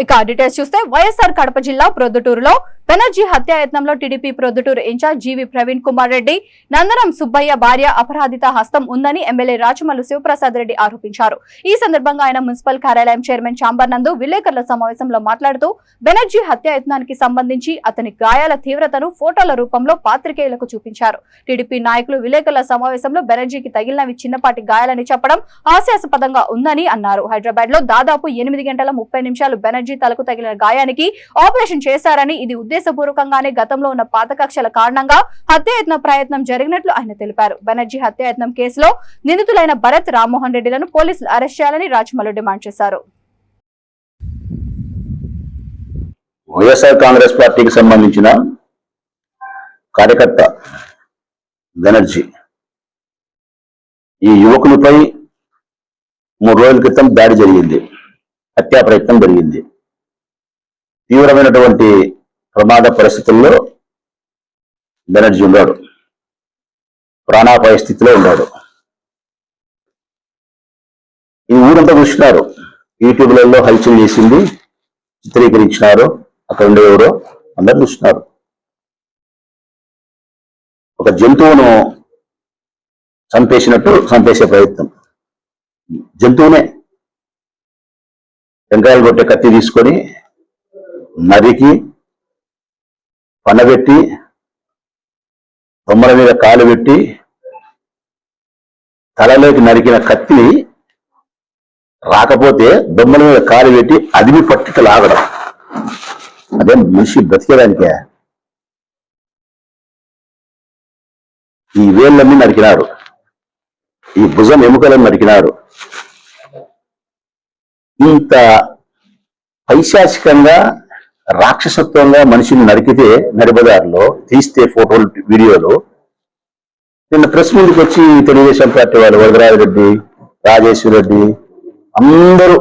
ఇక డీటెయిల్స్ చూస్తే వైఎస్ఆర్ కడప జిల్లా ప్రొద్దుటూరులో బెనర్జీ హత్యాయత్నంలో టీడీపీ ప్రొద్దుటూరు ఇన్ఛార్జ్ జీవి ప్రవీణ్ కుమార్ రెడ్డి నందనం సుబ్బయ్య భార్య అపరాధిత హస్తం ఉందని ఎమ్మెల్యే రాచమల్లు శివప్రసాద్ రెడ్డి ఆరోపించారు. ఈ సందర్భంగా ఆయన మున్సిపల్ కార్యాలయం చైర్మన్ చాంబర్ నందు విలేకరుల సమావేశంలో మాట్లాడుతూ బెనర్జీ హత్యాయత్నానికి సంబంధించి అతని గాయాల తీవ్రతను ఫోటోల రూపంలో పాత్రికేయులకు చూపించారు. టీడీపీ నాయకులు విలేకరుల సమావేశంలో బెనర్జీకి తగిలినవి చిన్నపాటి గాయాలని చెప్పడం హాస్యాస్పదంగా ఉందని అన్నారు. హైదరాబాద్ లో దాదాపు 8 గంటల 30 నిమిషాలు బెనర్జీ తలకు తగిలిన గాయానికి ఆపరేషన్ చేశారని, ఇది ఉద్దేశపూర్వకంగానే గతంలో ఉన్న పాత కక్షల కారణంగా హత్యాయత్న ప్రయత్నం జరిగినట్లు ఆయన తెలిపారు. బెనర్జీ హత్యాయత్నం కేసులో నిందితులైన భరత్, రామ్మోహన్ రెడ్డిలను పోలీసులు అరెస్ట్ చేయాలని రాచమల్లు డిమాండ్ చేశారు. వైఎస్ఆర్ కాంగ్రెస్ పార్టీకి సంబంధించిన కార్యకర్త బెనర్జీ ఈ యువకునిపై 3 రోజుల క్రితం దాడి జరిగింది, హత్యా ప్రయత్నం జరిగింది. తీవ్రమైనటువంటి ప్రమాద పరిస్థితుల్లో బెనర్జీ ఉన్నాడు, ప్రాణాపాయ స్థితిలో ఉన్నాడు. ఈ ఊరంతా చూసినారు, యూట్యూబ్లలో హల్చల్ చేసింది, చిత్రీకరించినారు, అక్కడ ఉండేవారు అందరు చూస్తున్నారు. ఒక జంతువును చంపేసినట్టు చంపేసే ప్రయత్నం. జంతువునే వెంకాయలు కొట్టే కత్తి తీసుకొని నరికి పనబెట్టి బొమ్మల మీద కాలు పెట్టి తలలోకి నరికిన కత్తిని రాకపోతే బొమ్మల మీద కాలు పెట్టి అదిమి పట్టిక లాగడం. అదే మనిషి బ్రతికేదానికే. ఈ వేళ్ళన్నీ నరికినారు, ఈ భుజం ఎముకలను నరికినారు. ఇంత పైశాచికంగా రాక్షసత్వంగా మనిషిని నరికితే నడిబజార్లో తీస్తే ఫోటోలు వీడియోలు నిన్న ప్రెస్ ముందుకు వచ్చి తెలుగుదేశం పార్టీ వాళ్ళు వరదరాజిరెడ్డి, రాజేశ్వర రెడ్డి అందరూ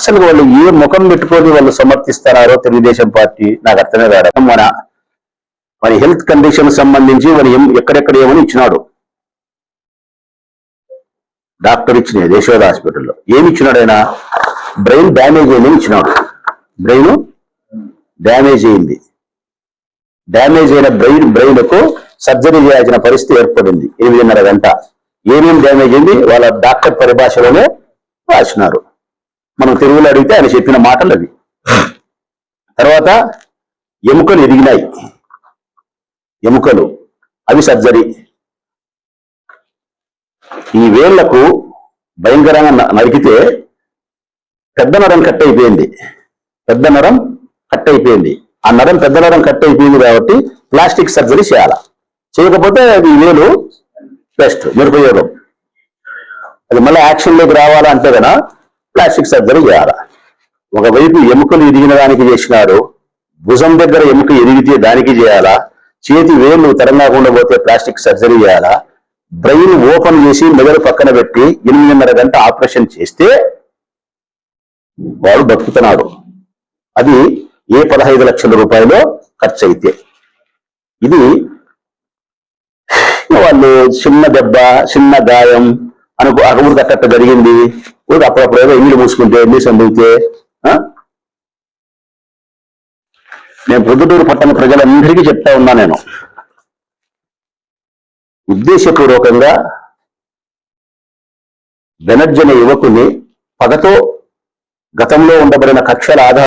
అసలు వాళ్ళు ఏ ముఖం పెట్టుకొని వాళ్ళు సమర్థిస్తున్నారో తెలుగుదేశం పార్టీ నాకు అర్థమే కాదు. మన హెల్త్ కండిషన్ సంబంధించి వాళ్ళు ఎక్కడెక్కడ ఏమని ఇచ్చినాడు డాక్టర్ ఇచ్చినది యశోద హాస్పిటల్లో. ఏమి ఇచ్చినాడు ఆయన? బ్రెయిన్ డ్యామేజ్ అయిందని ఇచ్చినాడు. బ్రెయిన్ డ్యామేజ్ అయింది. డ్యామేజ్ అయిన బ్రెయిన్కు సర్జరీ చేయాల్సిన పరిస్థితి ఏర్పడింది 8:30 గంట. ఏమేమి డ్యామేజ్ అయింది వాళ్ళ డాక్టర్ పరిభాషలోనే రాసినారు. మనం తెలుగులో అడిగితే ఆయన చెప్పిన మాటలు అవి. తర్వాత ఎముకలు ఎదిగినాయి, ఎముకలు అవి సర్జరీ. ఈ వేళ్లకు భయంకరంగా నరికితే పెద్ద నరం కట్ అయిపోయింది. పెద్ద నరం కట్ అయిపోయింది. ఆ నరం పెద్ద నరం కట్ అయిపోయింది కాబట్టి ప్లాస్టిక్ సర్జరీ చేయాల. చేయకపోతే అది వేలు బెస్ట్ నిరుపయోగం. అది మళ్ళీ యాక్షన్లోకి రావాలంటే కదా ప్లాస్టిక్ సర్జరీ చేయాల. ఒకవైపు ఎముకలు ఎదిగిన దానికి చేసినాడు, భుజం దగ్గర ఎముక ఎదిగితే దానికి చేయాలా, చేతి వేళ్ళు తరంగాకుండా పోతే ప్లాస్టిక్ సర్జరీ చేయాలా, బ్రెయిన్ ఓపెన్ చేసి మెదడు పక్కన పెట్టి 8:30 గంట ఆపరేషన్ చేస్తే వాడు బతుకుతున్నాడు. అది ఏ 15 లక్షల రూపాయలు ఖర్చు అయితే. ఇది వాళ్ళు చిన్న దెబ్బ, చిన్న గాయం ఊరికి అట్ట జరిగింది, ఊరికి అప్పుడప్పుడు ఏదో ఇల్లు మూసుకుంటే ఇల్లు సంభవితే. నేను ప్రొద్దుటూరు పట్టణ ప్రజలందరికీ చెప్తా ఉన్నా, నేను ఉద్దేశపూర్వకంగా బెనర్జీ అనే యువకుని పగతో గతంలో ఉండబడిన కక్షల ఆధారం